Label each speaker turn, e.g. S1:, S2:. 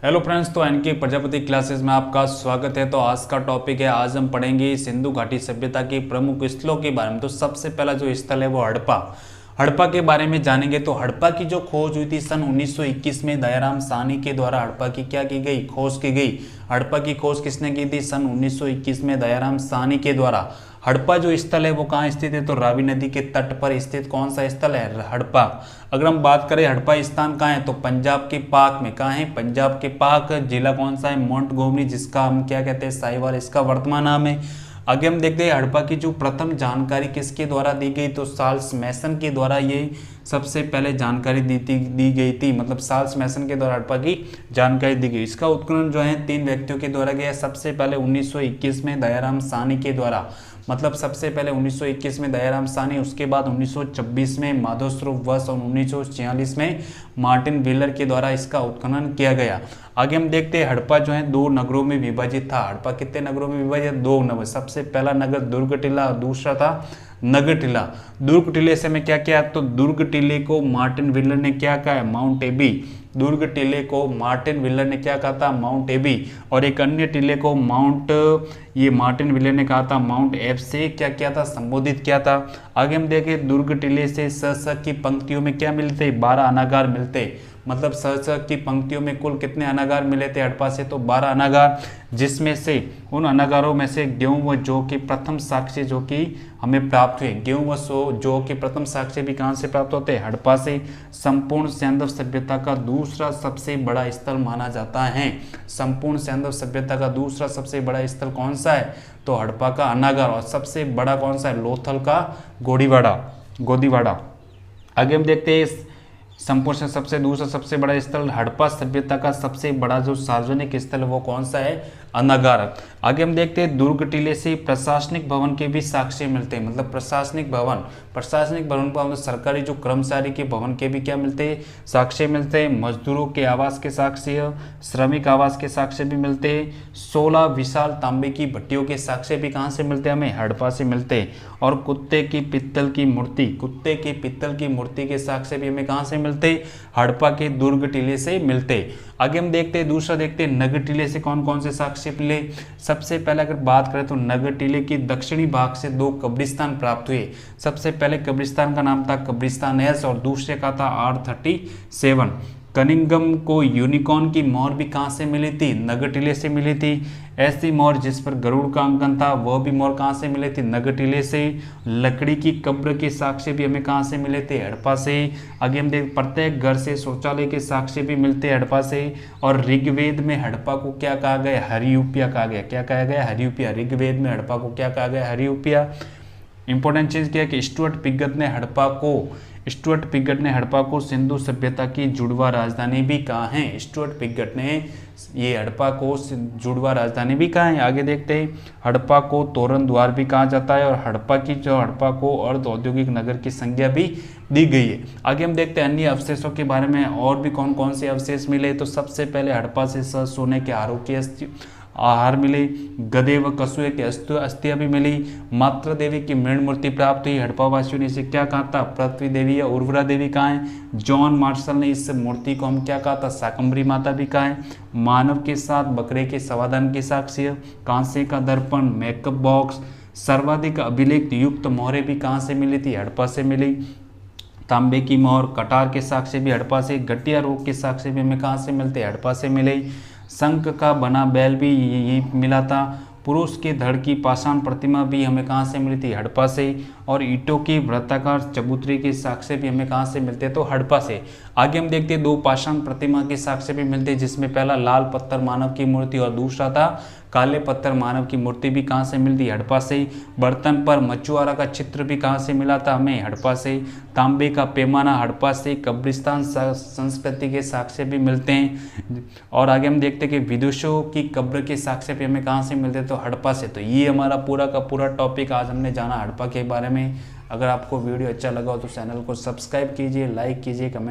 S1: Hello friends, तो N K Prajapati classes में आपका स्वागत है। तो आज का टॉपिक है, आज हम पढ़ेंगे सिंधु घाटी सभ्यता की प्रमुख स्थलों के बारे में। तो सबसे पहला जो स्थल है वो हड़प्पा। हड़प्पा के बारे में जानेंगे। तो हड़प्पा की जो खोज हुई थी सन 1921 में दयाराम साहनी के द्वारा हड़प्पा की क्या की गई, खोज की गई। हड़प्पा की खोज किसने की थी? सन 1921 में दयाराम साहनी के द्वारा। हड़प्पा जो स्थल है वो कहाँ स्थित है? तो रावी नदी के तट पर स्थित कौन सा स्थल है? हड़प्पा। अगर हम बात करें हड़प्पा स्थान कहाँ है, तो पंजाब के पाक में। कहाँ है? पंजाब के पाक। जिला कौन सा है? मोंटगोमरी, जिसका हम क्या कहते हैं? साहिवाल इसका वर्तमान नाम है। आगे हम देखते हैं हड़प्पा की जो प्रथम जानकारी किसके द्वारा दी गई, तो चार्ल्स मैसन के द्वारा ये सबसे पहले जानकारी दी गई थी। मतलब चार्ल्स मैसन के द्वारा हड़प्पा की जानकारी दी गई। इसका उत्खनन जो है 3 व्यक्तियों के द्वारा गया। सबसे पहले 1921 में दयाराम साहनी के द्वारा, मतलब सबसे पहले 1921 में दयाराम साहनी, उसके बाद 1926 में माधवस्वरूप वत्स और 1946 में मार्टिन व्हीलर के द्वारा इसका उत्खनन किया गया। आगे हम देखते हैं हड़प्पा जो है 2 नगरों में विभाजित था। हड़प्पा कितने नगरों में विभाजित? 2 नगर। सबसे पहला नगर दुर्ग टीला और दूसरा था नगर टीला। दुर्ग टीले से में क्या किया, तो दुर्ग टीले को मार्टिन व्हीलर ने क्या कहा? Mount AB. दुर्ग टीले को मार्टिन व्हीलर ने क्या कहा था? माउंट एबी। और एक अन्य टीले को मार्टिन व्हीलर ने कहा था माउंट एफ से क्या किया था? संबोधित किया था। आगे हम देखें दुर्ग टीले से स की पंक्तियों में क्या मिलते? 12 अनागार मिलते। मतलब स की पंक्तियों में कुल कितने अनागार मिले थे हड़प्पा से? तो 12 अनागार, जिसमें से उन अनागारों में से गेहूं व जौ के प्रथम साक्ष्य जो कि हमें प्राप्त हुए। गेहूं व जौ के प्रथम साक्ष्य भी कहां से प्राप्त होते हैं? हड़प्पा से। संपूर्ण सैंधव सभ्यता का दूसरा सबसे बड़ा स्थल माना जाता है। संपूर्ण सैंधव सभ्यता का दूसरा सबसे बड़ा स्थल कौन सा है? तो हड़प्पा का अनागार। और सबसे बड़ा कौन सा है? लोथल का गोदीवाड़ा। आगे हम देखते हैं संपूर्ण से सबसे दूसरा सबसे बड़ा स्थल हड़प्पा सभ्यता का सबसे बड़ा जो सार्वजनिक स्थल है वो कौन सा है? अनागार। आगे हम देखते हैं दुर्ग टीले से प्रशासनिक भवन के भी साक्ष्य मिलते हैं। मतलब प्रशासनिक भवन पर मतलब सरकारी जो कर्मचारी के भवन के भी क्या मिलते हैं? साक्ष्य मिलते हैं। मजदूरों के आवास के साक्ष्य, श्रमिक आवास के साक्ष्य भी मिलते हैं। 16 विशाल तांबे की भट्टियों के साक्ष्य भी कहाँ से मिलते हैं? हमें हड़प्पा से मिलते हैं। और कुत्ते की पित्तल की मूर्ति के साक्ष्य भी हमें कहाँ से मिलते? हड़प्पा के दुर्ग टीले से मिलते। आगे हम देखते हैं दूसरा देखते हैं नगर टीले से कौन कौन से साक्ष्य मिले। सबसे पहले अगर बात करें तो नगर टीले की दक्षिणी भाग से 2 कब्रिस्तान प्राप्त हुए। सबसे पहले कब्रिस्तान का नाम था कब्रिस्तान एस और दूसरे का था R37। कनिंगम को यूनिकॉर्न की मोहर भी कहाँ से मिली थी? नगर टीले से मिली थी। ऐसी मोहर जिस पर गरुड़ का अंकन था वह भी मोहर कहाँ से मिले थे? नगर टीले से। लकड़ी की कब्र के साक्ष्य भी हमें कहाँ से मिले थे? हड़प्पा से। आगे हम देख प्रत्येक घर से शौचालय के साक्ष्य भी मिलते हैं हड़प्पा से। और ऋग्वेद में हड़प्पा को क्या कहा गया? हरियूपिया कहा गया। क्या कहा गया? हरियूपिया। ऋग्वेद में हड़प्पा को क्या कहा गया? हरियूपिया। इंपॉर्टेंट चीज क्या है कि स्टुअर्ट पिगट ने हड़प्पा को सिंधु सभ्यता की जुड़वा राजधानी भी कहा है। स्टुअर्ट पिगट ने ये हड़प्पा को जुड़वा राजधानी भी कहा है। आगे देखते हैं हड़प्पा को तोरण द्वार भी कहा जाता है और हड़प्पा को अर्ध औद्योगिक नगर की संज्ञा भी दी गई है। आगे हम देखते हैं अन्य अवशेषों के बारे में और भी कौन कौन से अवशेष मिले। तो सबसे पहले हड़प्पा से सोने के हारों के आहार मिले। गधे व कछुए की अस्थियां भी मिली। मात्रा देवी की मृण मूर्ति प्राप्त हुई। हड़प्पा वासियों ने इसे क्या कहा था? पृथ्वी देवी या उर्वरा देवी कहा है। जॉन मार्शल ने इस मूर्ति को हम क्या कहा था? शाकंभरी माता भी कहा है। मानव के साथ बकरे के समाधान के साक्ष्य, कांसे का दर्पण, मेकअप बॉक्स, सर्वाधिक अभिलेख युक्त मोहरें भी कहाँ से मिली थी? हड़प्पा से मिली। तांबे की मोहर, कटार के साक्ष्य भी हड़प्पा से। गठिया रोग के साक्ष्य भी हमें कहाँ से मिलते? हड़प्पा से मिले। शंख का बना बैल भी यही मिला था। पुरुष के धड़ की पाषाण प्रतिमा भी हमें कहाँ से मिली थी? हड़प्पा से। और ईंटों की वृत्ताकार चबूतरे के साक्ष्य भी हमें कहाँ से मिलते? तो हड़प्पा से। आगे हम देखते हैं 2 पाषाण प्रतिमा के साक्ष्य भी मिलते हैं, जिसमें पहला लाल पत्थर मानव की मूर्ति और दूसरा था काले पत्थर मानव की मूर्ति भी कहाँ से मिलती? हड़प्पा से। बर्तन पर मछुआरा का चित्र भी कहाँ से मिला था? हमें हड़प्पा से। तांबे का पैमाना हड़प्पा से। कब्रिस्तान संस्कृति के साक्ष्य भी मिलते हैं। और आगे हम देखते हैं कि विदुषों की कब्र के साक्ष्य भी हमें कहाँ से मिलते हैं? तो हड़प्पा से। तो ये हमारा पूरा का पूरा टॉपिक आज हमने जाना हड़प्पा के बारे में। अगर आपको वीडियो अच्छा लगा हो तो चैनल को सब्सक्राइब कीजिए, लाइक कीजिए, कमेंट